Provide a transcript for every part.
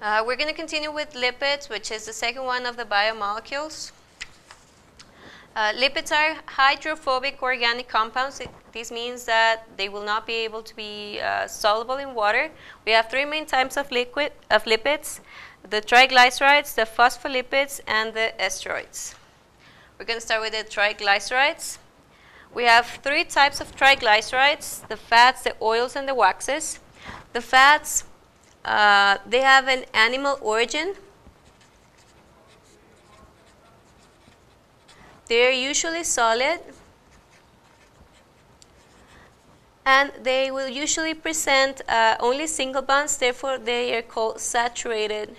We're going to continue with lipids, which is the second one of the biomolecules. Lipids are hydrophobic organic compounds. This means that they will not be able to be soluble in water. We have three main types of lipids: the triglycerides, the phospholipids, and the esteroids. We're going to start with the triglycerides. We have three types of triglycerides: the fats, the oils, and the waxes. The fats, they have an animal origin. They're usually solid, and they will usually present only single bonds. Therefore, they are called saturated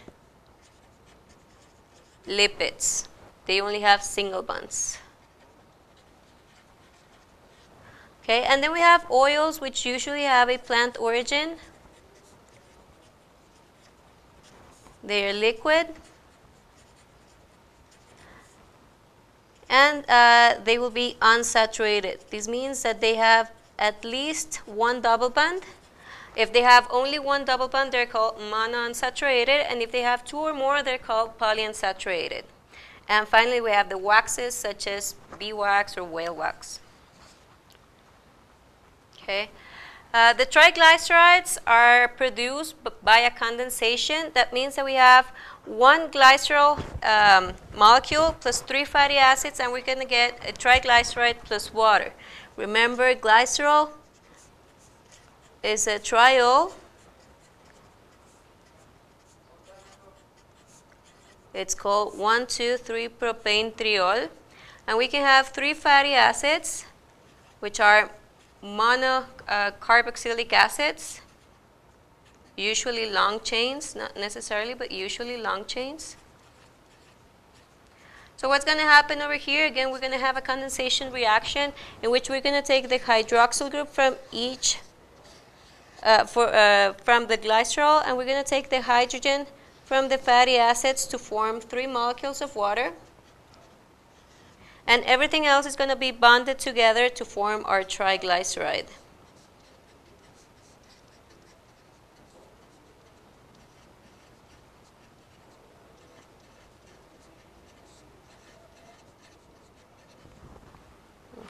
lipids. They only have single bonds. Okay, and then we have oils, which usually have a plant origin. They are liquid, and they will be unsaturated. This means that they have at least one double bond. If they have only one double bond, they're called monounsaturated, and if they have two or more, they're called polyunsaturated. And finally, we have the waxes, such as beeswax or whale wax. Okay. The triglycerides are produced by a condensation. That means that we have one glycerol molecule plus 3 fatty acids, and we're going to get a triglyceride plus water. Remember, glycerol is a triol. It's called 1,2,3-propane triol. And we can have 3 fatty acids, which are monocarboxylic acids, usually long chains, not necessarily, but usually long chains. So what's going to happen over here? Again, we're going to have a condensation reaction in which we're going to take the hydroxyl group from each, from the glycerol, and we're going to take the hydrogen from the fatty acids to form 3 molecules of water. And everything else is going to be bonded together to form our triglyceride.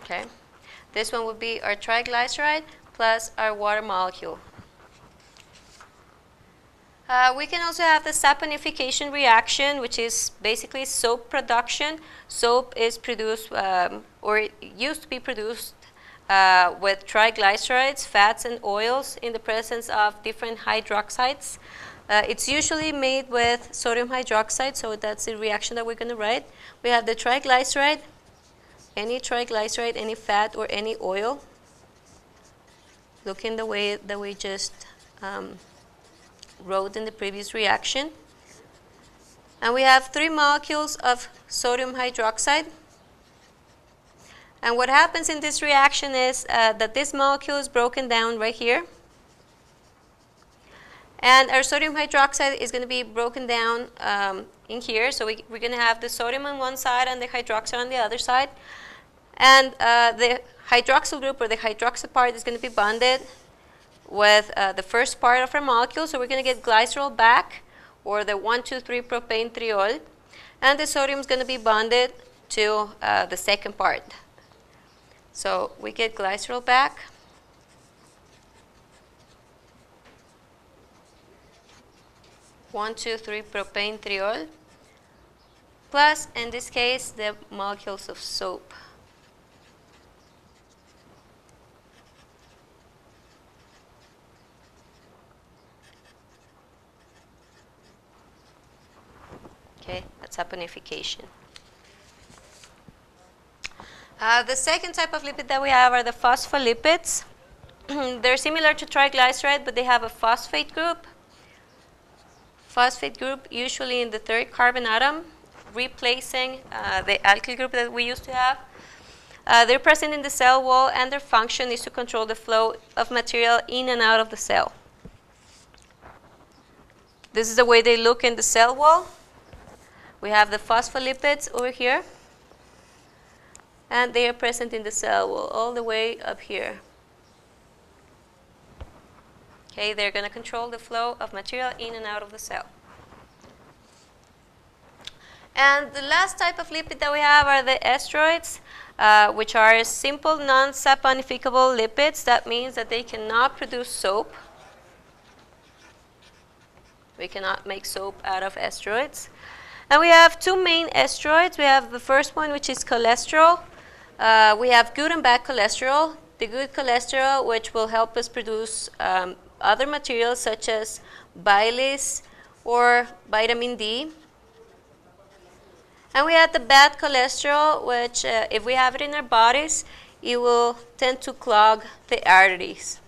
Okay, this one would be our triglyceride plus our water molecule. We can also have the saponification reaction, which is basically soap production. Soap is produced, or it used to be produced with triglycerides, fats, and oils in the presence of different hydroxides. It's usually made with sodium hydroxide, so that's the reaction that we're going to write. We have the triglyceride, any fat, or any oil. Look in the way that we just wrote in the previous reaction. And we have 3 molecules of sodium hydroxide. And what happens in this reaction is that this molecule is broken down right here. And our sodium hydroxide is going to be broken down in here. So we're going to have the sodium on one side and the hydroxide on the other side. And the hydroxyl group, or the hydroxyl part, is going to be bonded with the first part of our molecule. So we're going to get glycerol back, or the 1,2,3-propane triol. And the sodium is going to be bonded to the second part. So we get glycerol back. One, 2,3-propane triol, plus, in this case, the molecules of soap. Okay, that's saponification. The second type of lipid that we have are the phospholipids. They're similar to triglyceride, but they have a phosphate group. Phosphate group usually in the 3rd carbon atom, replacing the alkyl group that we used to have. They're present in the cell wall, and their function is to control the flow of material in and out of the cell. This is the way they look in the cell wall. We have the phospholipids over here, and they are present in the cell wall all the way up here. Okay, they're going to control the flow of material in and out of the cell. And the last type of lipid that we have are the esteroids, which are simple non-saponificable lipids. That means that they cannot produce soap. We cannot make soap out of esteroids. And we have two main esteroids. We have the first one, which is cholesterol. We have good and bad cholesterol. The good cholesterol, which will help us produce other materials such as bilis or vitamin D. And we have the bad cholesterol, which if we have it in our bodies, it will tend to clog the arteries.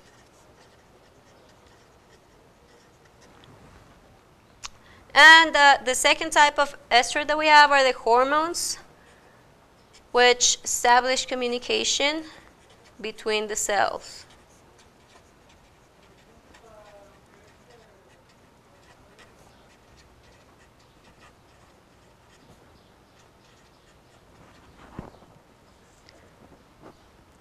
And the second type of ester that we have are the hormones, which establish communication between the cells.